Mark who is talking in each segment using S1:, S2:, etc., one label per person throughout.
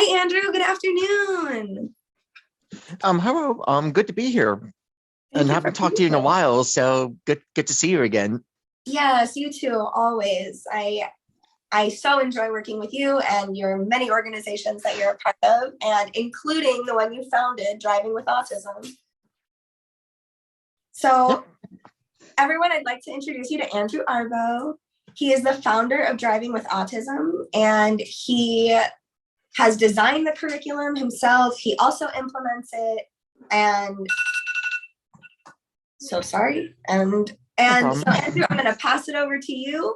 S1: Hi, Andrew. Good afternoon.
S2: Hello. Good to be here,
S1: Thank
S2: and
S1: you for
S2: haven't talked
S1: being
S2: to you in a
S1: here.
S2: while. So good to see you again.
S1: Yes, you too, always. I so enjoy working with you and your many organizations that you're a part of, and including the one you founded, Driving with Autism.
S2: Yep.
S1: So, everyone, I'd like to introduce you to Andrew Arbo. He is the founder of Driving with Autism, and he has designed the curriculum himself. He also implements it, and so sorry.
S2: No
S1: And so,
S2: problem.
S1: Andrew, I'm going to pass it over to you.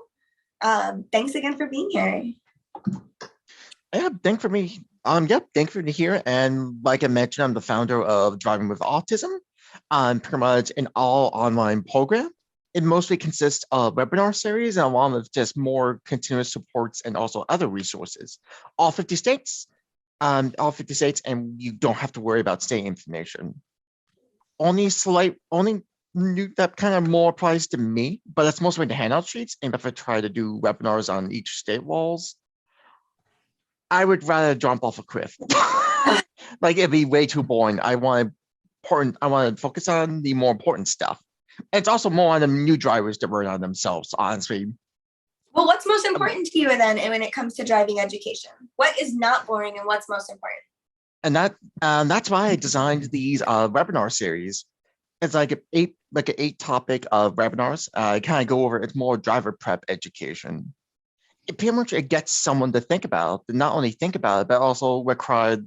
S1: Thanks again for being here.
S2: Yeah. Thank for me. Yep. Thank for me here. And like I mentioned, I'm the founder of Driving with Autism. I'm pretty much an all online program. It mostly consists of webinar series and along with just more continuous supports and also other resources. All 50 states. All 50 states, and you don't have to worry about state information. Only new that kind of more applies to me, but that's mostly the handout sheets. And if I try to do webinars on each state walls, I would rather jump off a cliff. Like it'd be way too boring. I want to focus on the more important stuff. It's also more on the new drivers to learn on themselves, honestly.
S1: Well, what's most important to you then when it comes to driving education? What is not boring and what's most important?
S2: And that's why I designed these webinar series. It's like an eight topic of webinars. I kind of go over it's more driver prep education. It pretty much it gets someone to think about, not only think about it, but also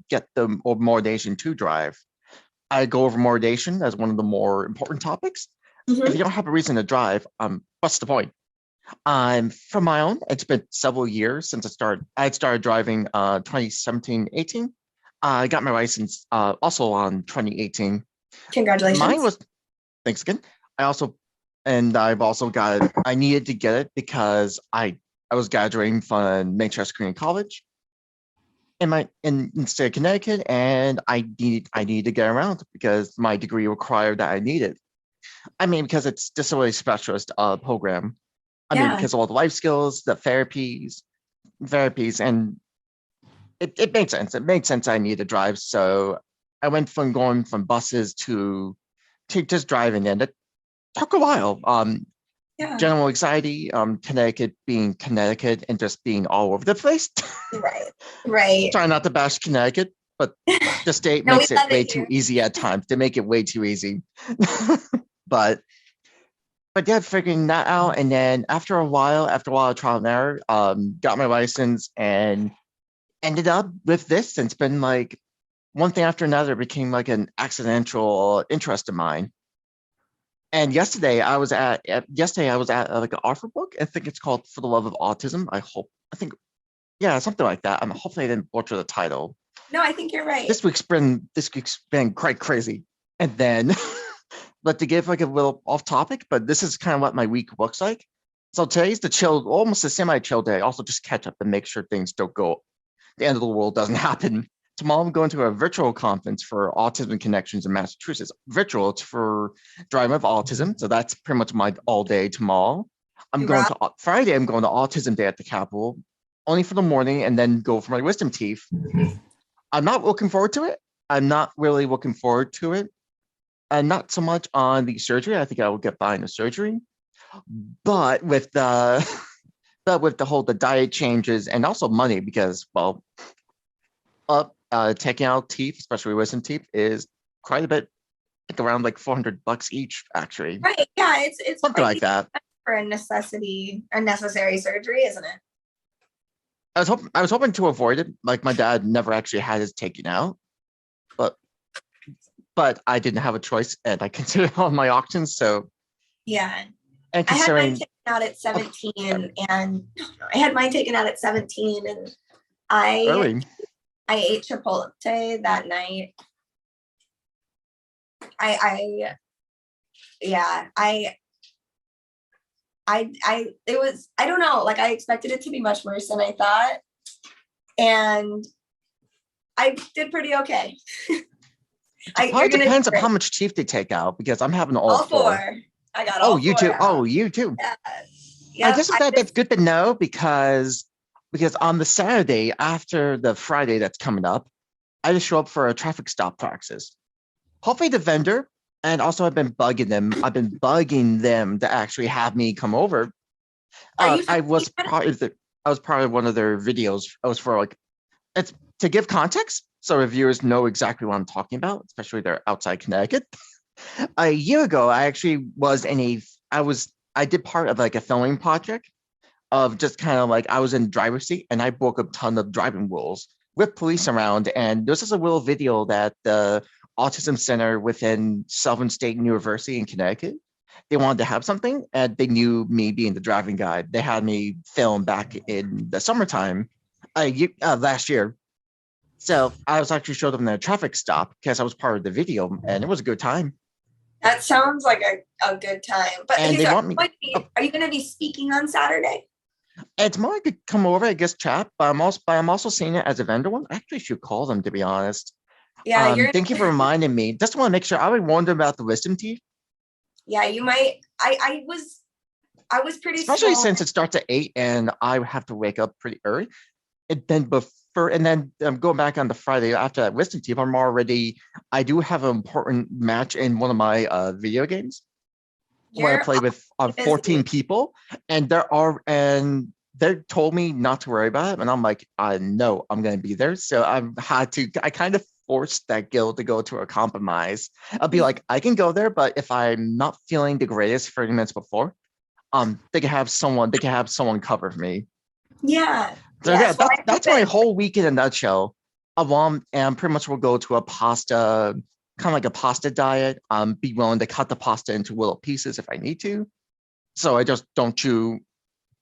S2: get them or motivation to drive. I go over motivation as one of the more important topics. If you don't have a reason to drive, what's the point? From my own, it's been several years since I started driving 2017-18. I got my license also on 2018.
S1: Congratulations.
S2: Mine was thanks again. I needed to get it because I was graduating from Manchester Community College in the state of Connecticut, and I needed to get around because my degree required that I needed. I mean, because it's just a really specialist program. I mean, because of all the life skills, the therapies, and it made sense. It made sense I needed to drive. So I went from going from buses to just driving, and it took a while. General anxiety, Connecticut being Connecticut and just being all over the place.
S1: Right.
S2: Try not to bash Connecticut, but the state
S1: No,
S2: makes it way too easy at times. They make it way too easy. but yeah, figuring that out, and then after a while of trial and error, got my license and ended up with this. And it's been like one thing after another. It became like an accidental interest of mine. And yesterday I was at like an offer book. I think it's called For the Love of Autism. Yeah, something like that. Hopefully I didn't butcher the title.
S1: No, I think you're right.
S2: This week's been quite crazy. And then but to give like a little off topic, but this is kind of what my week looks like. So today's almost a semi-chill day. Also just catch up and make sure things don't go, the end of the world doesn't happen. Tomorrow I'm going to a virtual conference for Autism Connections in Massachusetts. Virtual, it's for Driving with Autism. So that's pretty much my all day tomorrow. Friday, I'm going to Autism Day at the Capitol, only for the morning, and then go for my wisdom teeth. I'm not looking forward to it. I'm not really looking forward to it. And not so much on the surgery. I think I will get by in the surgery. But with the the diet changes and also money, because taking out teeth, especially wisdom teeth, is quite a bit, like around like $400 each, actually.
S1: Right. Yeah, it's
S2: something like that
S1: for a necessary surgery, isn't it?
S2: I was hoping to avoid it. Like my dad never actually had his taken out, but I didn't have a choice, and I considered all my options. So
S1: yeah,
S2: and
S1: I had mine
S2: considering
S1: taken out at 17, and I
S2: early.
S1: I ate Chipotle that night. I don't know, like I expected it to be much worse than I thought, and I did pretty okay.
S2: It depends on how much teeth they take out, because I'm having all four.
S1: I got all four.
S2: You too. Oh, you too.
S1: Yeah.
S2: I guess that's good to know, because because on the Saturday after the Friday that's coming up, I just show up for a traffic stop practice. Hopefully the vendor, and also I've been bugging them. I've been bugging them to actually have me come over.
S1: Are you
S2: I was part of one of their videos. I was for like, it's to give context so reviewers know exactly what I'm talking about, especially they're outside Connecticut. A year ago, I actually was in a I did part of like a filming project of just kind of like I was in the driver's seat and I broke a ton of driving rules with police around. And this is a little video that the Autism Center within Southern State University in Connecticut, they wanted to have something and they knew me being the driving guide. They had me film back in the summertime last year. So I was actually showed up in a traffic stop because I was part of the video and it was a good time.
S1: That sounds like a good time. But
S2: And
S1: okay,
S2: they
S1: so
S2: want me.
S1: are you going to be speaking on Saturday?
S2: It's more like a come over, I guess, chat, but I'm also seeing it as a vendor one. I actually should call them to be honest.
S1: Yeah,
S2: Thank you for reminding me. Just want to make sure. I would wonder about the wisdom teeth,
S1: yeah, you might. I was pretty
S2: especially
S1: small.
S2: since it starts at 8 and I have to wake up pretty early. And then before, and then going back on the Friday after that wisdom teeth, I do have an important match in one of my video games where I
S1: You're
S2: play with
S1: busy.
S2: 14 people, and they told me not to worry about it, and I'm like, I know I'm gonna be there, so I kind of forced that guild to go to a compromise. I'll be like, I can go there, but if I'm not feeling the greatest 30 minutes before, they can have someone cover for me.
S1: Yeah.
S2: So
S1: Yes,
S2: yeah,
S1: well,
S2: that's my whole week in a nutshell. And pretty much we'll go to a pasta, kind of like a pasta diet. Be willing to cut the pasta into little pieces if I need to. So I just don't chew,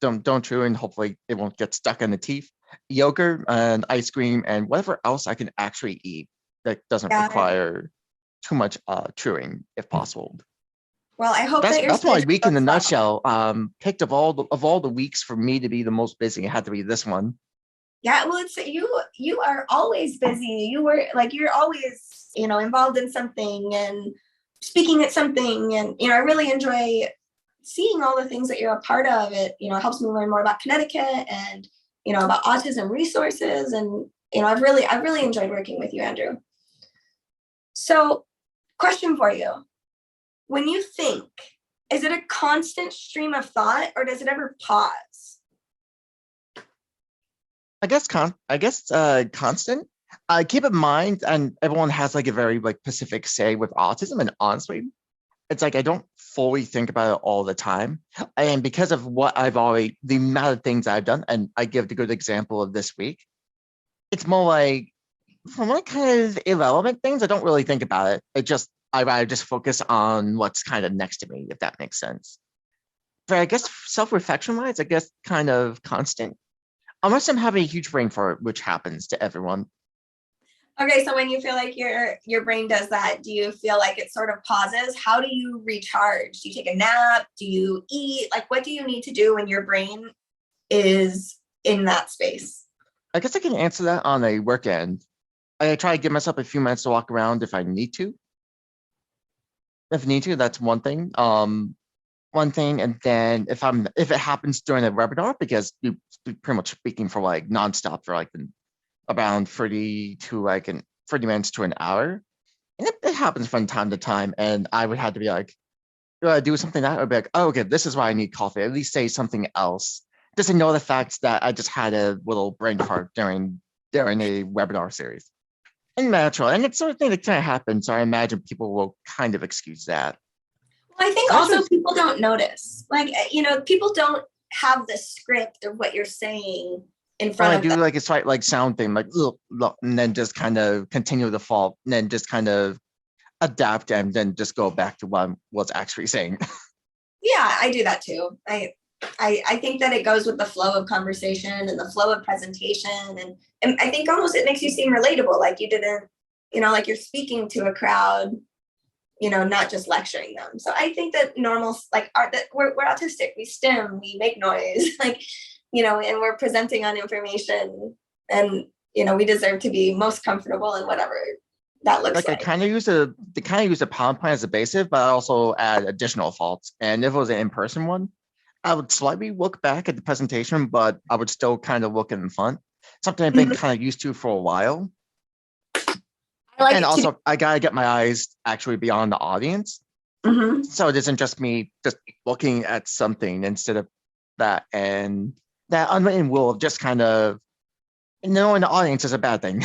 S2: and hopefully it won't get stuck in the teeth. Yogurt and ice cream and whatever else I can actually eat that doesn't require too much chewing, if possible.
S1: Well, I hope that your
S2: That's my
S1: schedule
S2: week in a
S1: goes well.
S2: nutshell. Picked of all the weeks for me to be the most busy, it had to be this one.
S1: Yeah, well, it's you are always busy. You're always, involved in something and speaking at something. And, I really enjoy seeing all the things that you're a part of. It, helps me learn more about Connecticut and, about autism resources. And, I've really enjoyed working with you, Andrew. So, question for you. When you think, is it a constant stream of thought or does it ever pause?
S2: I guess constant. Keep in mind, and everyone has like a very like specific say with autism, and honestly, it's like I don't fully think about it all the time. And because of the amount of things I've done, and I give the good example of this week, it's more like from like kind of irrelevant things, I don't really think about it. I rather just focus on what's kind of next to me, if that makes sense. But I guess self-reflection wise, I guess kind of constant. Unless I'm having a huge brain fart, which happens to everyone.
S1: Okay, so when you feel like your brain does that, do you feel like it sort of pauses? How do you recharge? Do you take a nap? Do you eat? Like, what do you need to do when your brain is in that space?
S2: I guess I can answer that on a work end. I try to give myself a few minutes to walk around if I need to. If I need to, that's one thing. One thing, and then if it happens during a webinar, because you pretty much speaking for like nonstop for like around 30 minutes to an hour, and it happens from time to time, and I would have to be like, do something that would be like, oh, okay, this is why I need coffee. At least say something else, just to know the fact that I just had a little brain fart during a webinar series. And natural, and it's sort of thing that kind of happens. So I imagine people will kind of excuse that.
S1: Well, I think also people don't notice. Like, people don't have the script of what you're saying in front of them.
S2: I do like a slight like sound thing, like look, and then just kind of continue the fault, and then just kind of adapt, and then just go back to what I was actually saying.
S1: Yeah, I do that too. I think that it goes with the flow of conversation and the flow of presentation, and I think almost it makes you seem relatable, like you didn't, like you're speaking to a crowd, not just lecturing them. So I think that that we're autistic, we stim, we make noise, like, and we're presenting on information, and we deserve to be most comfortable in whatever that looks like.
S2: I kind of use the PowerPoint as a basis, but I also add additional faults. And if it was an in-person one, I would slightly look back at the presentation, but I would still kind of look in front. Something I've been
S1: Mhm.
S2: kind of used to for a while.
S1: I like
S2: And
S1: to do.
S2: also, I gotta get my eyes actually beyond the audience.
S1: Mhm.
S2: So it isn't just me just looking at something instead of that. And that unwritten rule of just kind of knowing the audience is a bad thing.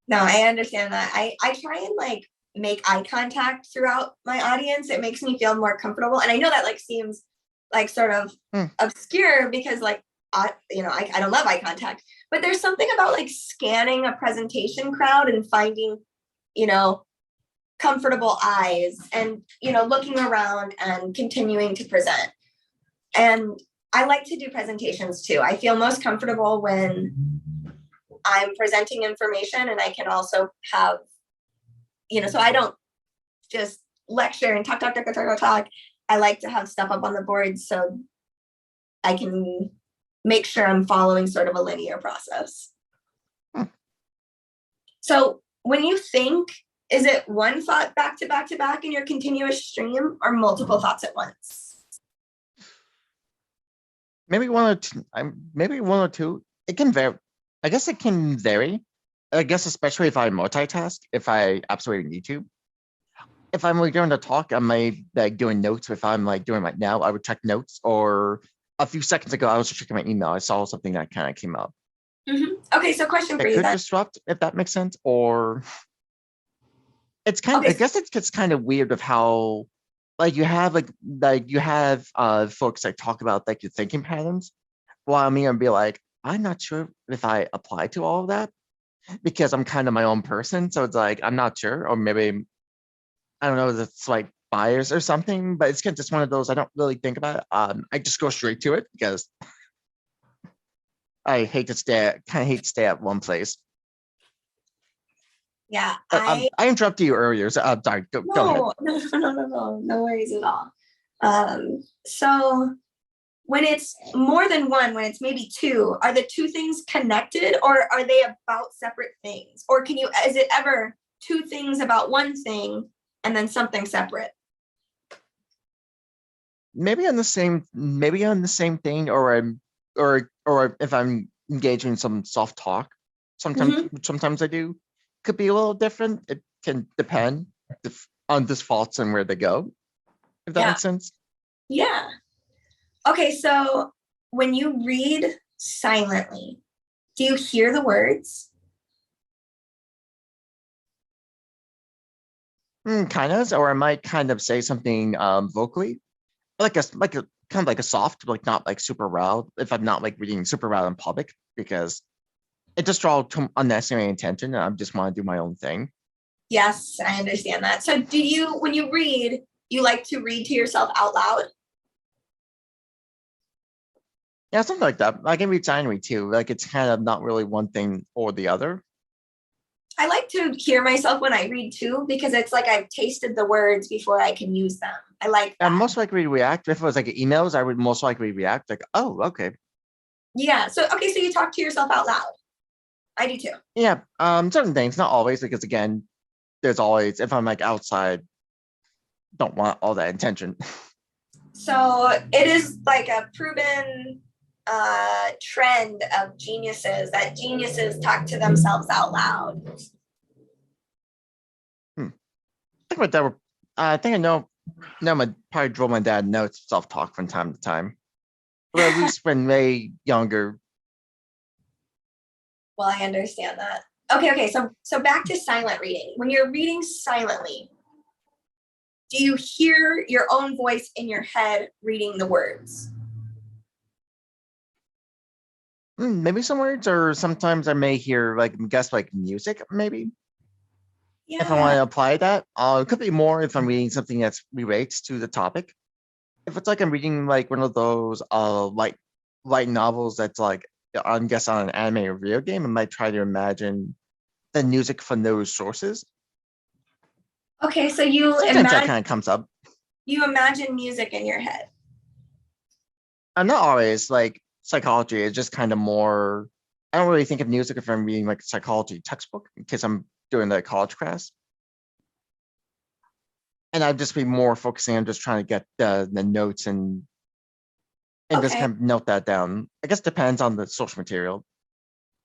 S1: No, I understand that. I try and like make eye contact throughout my audience. It makes me feel more comfortable. And I know that like seems like sort of
S2: Hmm.
S1: obscure because like I don't love eye contact, but there's something about like scanning a presentation crowd and finding, you know, comfortable eyes and looking around and continuing to present. And I like to do presentations too. I feel most comfortable when I'm presenting information and I can also have, so I don't just lecture and talk. I like to have stuff up on the board so I can make sure I'm following sort of a linear process.
S2: Hmm.
S1: So when you think, is it one thought back to back to back in your continuous stream or multiple thoughts at once?
S2: Maybe one or two. Maybe one or two. It can vary. I guess it can vary. I guess especially if I multitask, if I absolutely need to. If I'm like doing the talk, I might like doing notes. If I'm like doing right now, I would check notes. Or a few seconds ago, I was just checking my email. I saw something that kind of came up.
S1: Okay, so question for
S2: It
S1: you
S2: could
S1: then.
S2: disrupt, if that makes sense. Or it's kind. I
S1: Okay,
S2: guess it gets kind of weird of how like you have folks that talk about like your thinking patterns. While me and be like, I'm not sure if I apply to all of that because I'm kind of my own person. So it's like I'm not sure, or maybe I don't know, that's like bias or something, but it's kind of just one of those I don't really think about it. I just go straight to it because I hate to kind of hate to stay at one place.
S1: yeah,
S2: I interrupted you earlier, so sorry, go ahead.
S1: no worries at all. So when it's more than one, when it's maybe two, are the two things connected or are they about separate things? Or is it ever two things about one thing and then something separate?
S2: Maybe on the same thing, or if I'm engaging in some soft talk,
S1: Mhm.
S2: sometimes I do. Could be a little different. It can depend on this faults and where they go, if that
S1: Yeah.
S2: makes sense.
S1: Yeah. Okay, so when you read silently, do you hear the words?
S2: Kind of, or I might kind of say something vocally, like a kind of like a soft, like not like super loud. If I'm not like reading super loud in public, because it just draws too unnecessary attention, and I just want to do my own thing.
S1: Yes, I understand that. So when you read, you like to read to yourself out loud?
S2: Yeah, something like that. I can read binary too. Like it's kind of not really one thing or the other.
S1: I like to hear myself when I read too, because it's like I've tasted the words before I can use them. I like
S2: I'm
S1: that.
S2: most likely to react. If it was like emails, I would most likely react like, oh, okay.
S1: Yeah. So, okay. So you talk to yourself out loud. I do too.
S2: Yeah. Certain things, not always, because again, there's always if I'm like outside, don't want all that attention.
S1: So it is like a proven trend of geniuses that geniuses talk to themselves out loud.
S2: Hmm. I think my dad. I think I know. No, my probably drove my dad notes self talk from time to time, or at least when they younger.
S1: Well, I understand that. Okay. So back to silent reading. When you're reading silently, do you hear your own voice in your head reading the words?
S2: Maybe some words, or sometimes I may hear like guess like music, maybe if I want
S1: Yeah.
S2: to apply that. It could be more if I'm reading something that's relates to the topic. If it's like I'm reading like one of those light novels that's like I guess on an anime or video game, I might try to imagine the music from those sources.
S1: Okay, so
S2: Sometimes that kind of comes up.
S1: you imagine music in your head.
S2: I'm not always like psychology. It's just kind of more. I don't really think of music if I'm reading like a psychology textbook because I'm doing the college class, and I'd just be more focusing on just trying to get the notes and and just
S1: Okay.
S2: kind of note that down. I guess depends on the source material.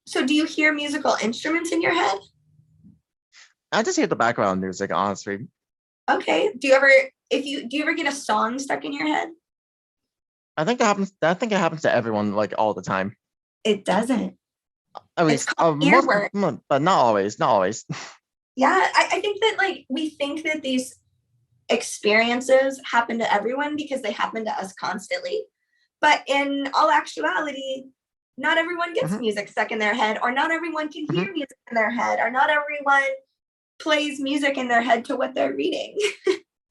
S1: So do you hear musical instruments in your head?
S2: I just hear the background music, honestly.
S1: Okay. Do you ever get a song stuck in your head?
S2: I think that happens. I think it happens to everyone like all the time.
S1: It doesn't.
S2: At
S1: It's
S2: least
S1: called
S2: most,
S1: earworm.
S2: but not always. Not always.
S1: Yeah, I think that like we think that these experiences happen to everyone because they happen to us constantly. But in all actuality, not everyone gets
S2: Hmm.
S1: music stuck in their head, or not everyone can
S2: Hmm.
S1: hear music in their head, or not everyone plays music in their head to what they're reading.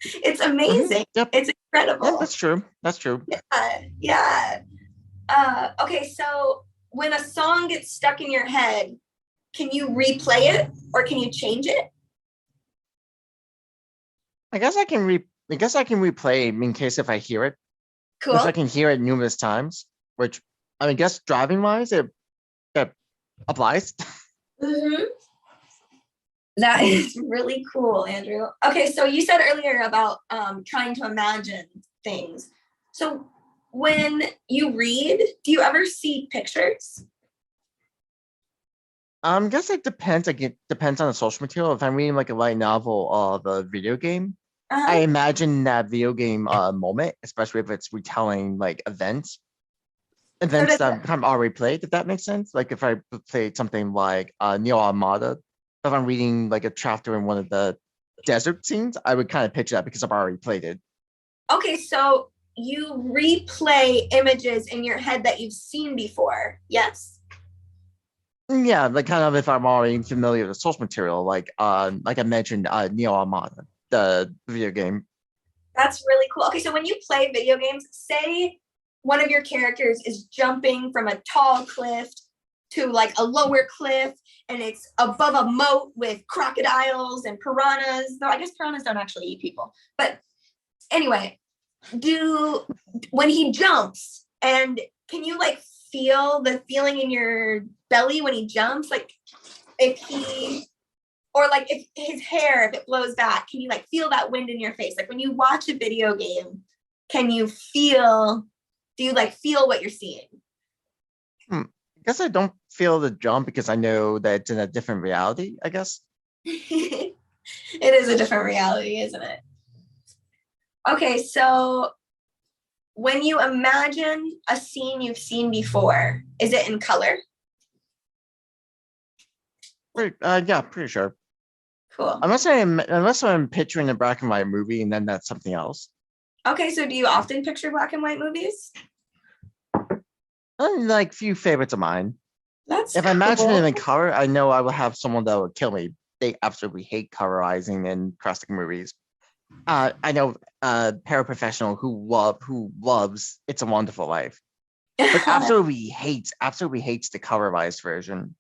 S1: It's
S2: Hmm.
S1: amazing.
S2: Yep.
S1: It's
S2: Yeah,
S1: incredible.
S2: that's true. That's true.
S1: Yeah. Okay, so when a song gets stuck in your head, can you replay it or can you change it?
S2: I guess I can re. I guess I can replay in case if I hear it. If I
S1: Cool.
S2: can hear it numerous times, which I mean, guess driving wise, it applies.
S1: Mhm. That is really cool, Andrew. Okay, so you said earlier about trying to imagine things. So when you read, do you ever see pictures?
S2: Guess it depends. Like it depends on the source material. If I'm reading like a light novel or the video game, I
S1: Uh-huh.
S2: imagine that video game moment, especially if it's retelling like
S1: So
S2: events
S1: does
S2: that I'm already played. If that makes sense. Like if I played something like Neo Armada, if I'm reading like a chapter in one of the desert scenes, I would kind of picture that because I've already played it.
S1: okay, so you replay images in your head that you've seen before. Yes.
S2: Yeah, like kind of if I'm already familiar with the source material, like I mentioned, Neo Armada, the video game.
S1: That's really cool. Okay, so when you play video games, say one of your characters is jumping from a tall cliff to like a lower cliff and it's above a moat with crocodiles and piranhas. Though I guess piranhas don't actually eat people. But anyway, do when he jumps and can you like feel the feeling in your belly when he jumps? Like if he or like if his hair, if it blows back, can you like feel that wind in your face? Like when you watch a video game, can you feel, do you like feel what you're seeing?
S2: Hmm. I guess I don't feel the jump because I know that it's in a different reality, I guess.
S1: It is a different reality, isn't it? Okay, so when you imagine a scene you've seen before, is it in color?
S2: Yeah, pretty sure.
S1: Cool.
S2: Unless I'm picturing a black and white movie and then that's something else.
S1: Okay, so do you often picture black and white movies?
S2: And like few favorites of mine.
S1: That's
S2: If I imagine it
S1: cool.
S2: in color, I know I will have someone that would kill me. They absolutely hate colorizing in classic movies. I know a paraprofessional who loves It's a Wonderful Life, but absolutely hates the colorized version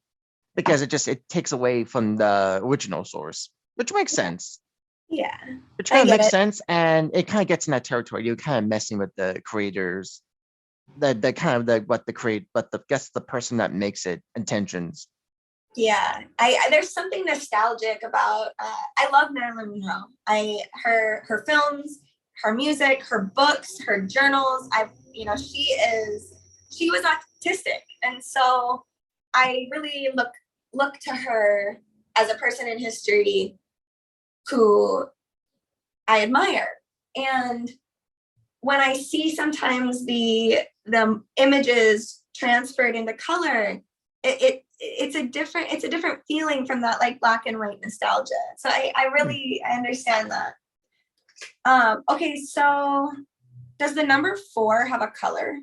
S2: because it takes away from the original source, which makes sense.
S1: Yeah,
S2: Which
S1: I
S2: kind of
S1: get
S2: makes
S1: it.
S2: sense, and it kind of gets in that territory. You're kind of messing with the creators, the kind of but the guess the person that makes it intentions.
S1: Yeah, there's something nostalgic about. I love Marilyn Monroe. Her films, her music, her books, her journals. She was autistic, and so I really look to her as a person in history who I admire. And when I see sometimes the images transferred into color, it's a different feeling from that like black and white nostalgia. So I
S2: Hmm.
S1: really I understand that. Okay, so does the number 4 have a color?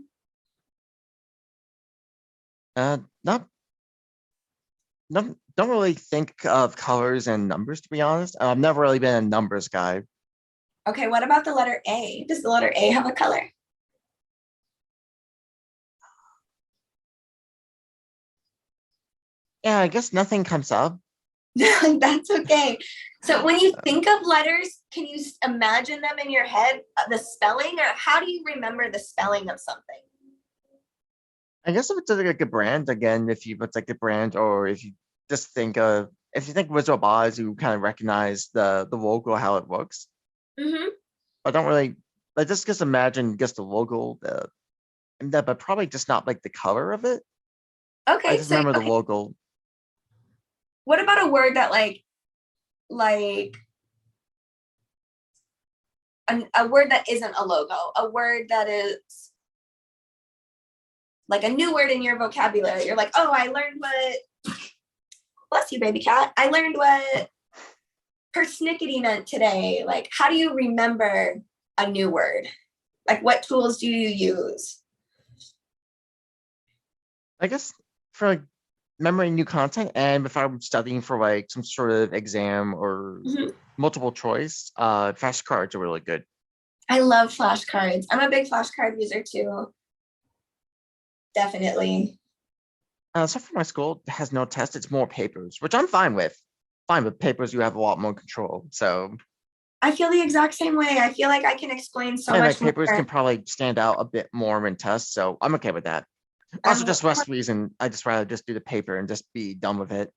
S2: Not don't really think of colors and numbers to be honest. I've never really been a numbers guy.
S1: Okay, what about the letter A? Does the letter A have a color?
S2: Yeah, I guess nothing comes up.
S1: That's okay. So when you think of letters, can you imagine them in your head, the spelling, or how do you remember the spelling of something?
S2: I guess if it's like a brand again, if you it's like a brand, or if you think Wizard of Oz, you kind of recognize the logo, how it looks.
S1: Mm-hmm.
S2: I don't really like just imagine just the logo. but probably just not like the color of it. I
S1: Okay,
S2: just
S1: so
S2: remember the logo.
S1: what about a word that like a word that isn't a logo, a word that is like a new word in your vocabulary? You're like, oh, I learned what, bless you, baby cat. I learned what persnickety meant today. Like, how do you remember a new word? Like, what tools do you use?
S2: I guess for like memorizing new content, and if I'm studying for like some sort of exam or
S1: Mhm.
S2: multiple choice, flashcards are really good.
S1: I love flashcards. I'm a big flashcard user too. Definitely.
S2: So for my school, it has no test, it's more papers, which I'm fine with. Fine with papers, you have a lot more control. So,
S1: I feel the exact same way. I feel like I can explain so
S2: and like
S1: much
S2: papers
S1: more.
S2: can probably stand out a bit more in tests. So I'm okay with that. Also,
S1: I'm
S2: just less reason, I just rather just do the paper and just be done with it.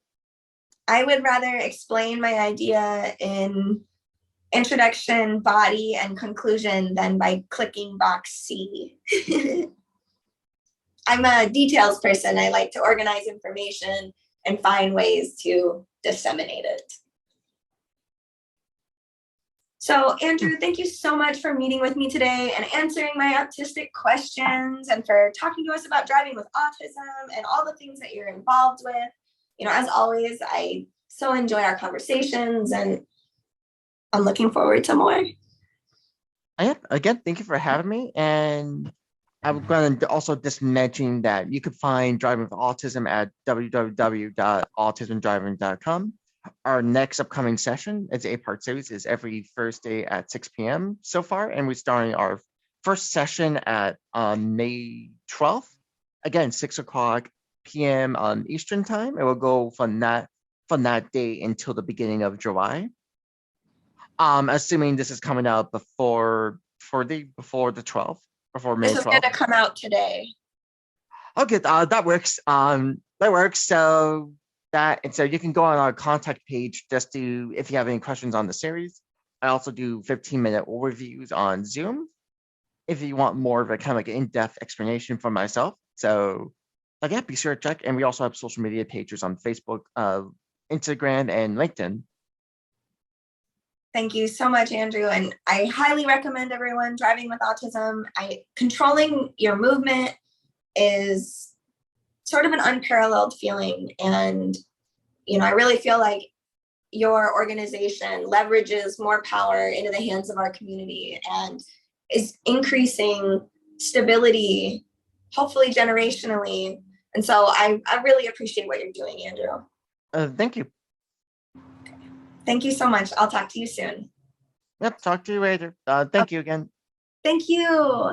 S1: I would rather explain my idea in introduction, body, and conclusion than by clicking box C. I'm a details person. I like to organize information and find ways to disseminate it. So, Andrew, thank you so much for meeting with me today and answering my autistic questions and for talking to us about driving with autism and all the things that you're involved with. You know, as always, I so enjoy our conversations and I'm looking forward to more.
S2: Yeah, again, thank you for having me. And I'm going to also just mention that you could find Driving with Autism at www.autismdriving.com. Our next upcoming session, it's an 8-part series, is every Thursday at 6 p.m. so far. And we're starting our first session at May 12th. Again, 6 o'clock p.m. on Eastern time. It will go from that day until the beginning of July. Assuming this is coming out before the 12th, before May
S1: This is going
S2: 12th.
S1: to come out today.
S2: Okay, that works. That works. So you can go on our contact page just to if you have any questions on the series. I also do 15-minute overviews on Zoom if you want more of a kind of like in-depth explanation from myself. So, like, yeah, be sure to check. And we also have social media pages on Facebook, Instagram, and LinkedIn.
S1: Thank you so much, Andrew. And I highly recommend everyone driving with autism. Controlling your movement is sort of an unparalleled feeling. And, you know, I really feel like your organization leverages more power into the hands of our community and is increasing stability, hopefully generationally. And so I really appreciate what you're doing, Andrew.
S2: Thank you.
S1: Thank you so much. I'll talk to you soon.
S2: Yep, talk to you later. Thank you again.
S1: Thank you.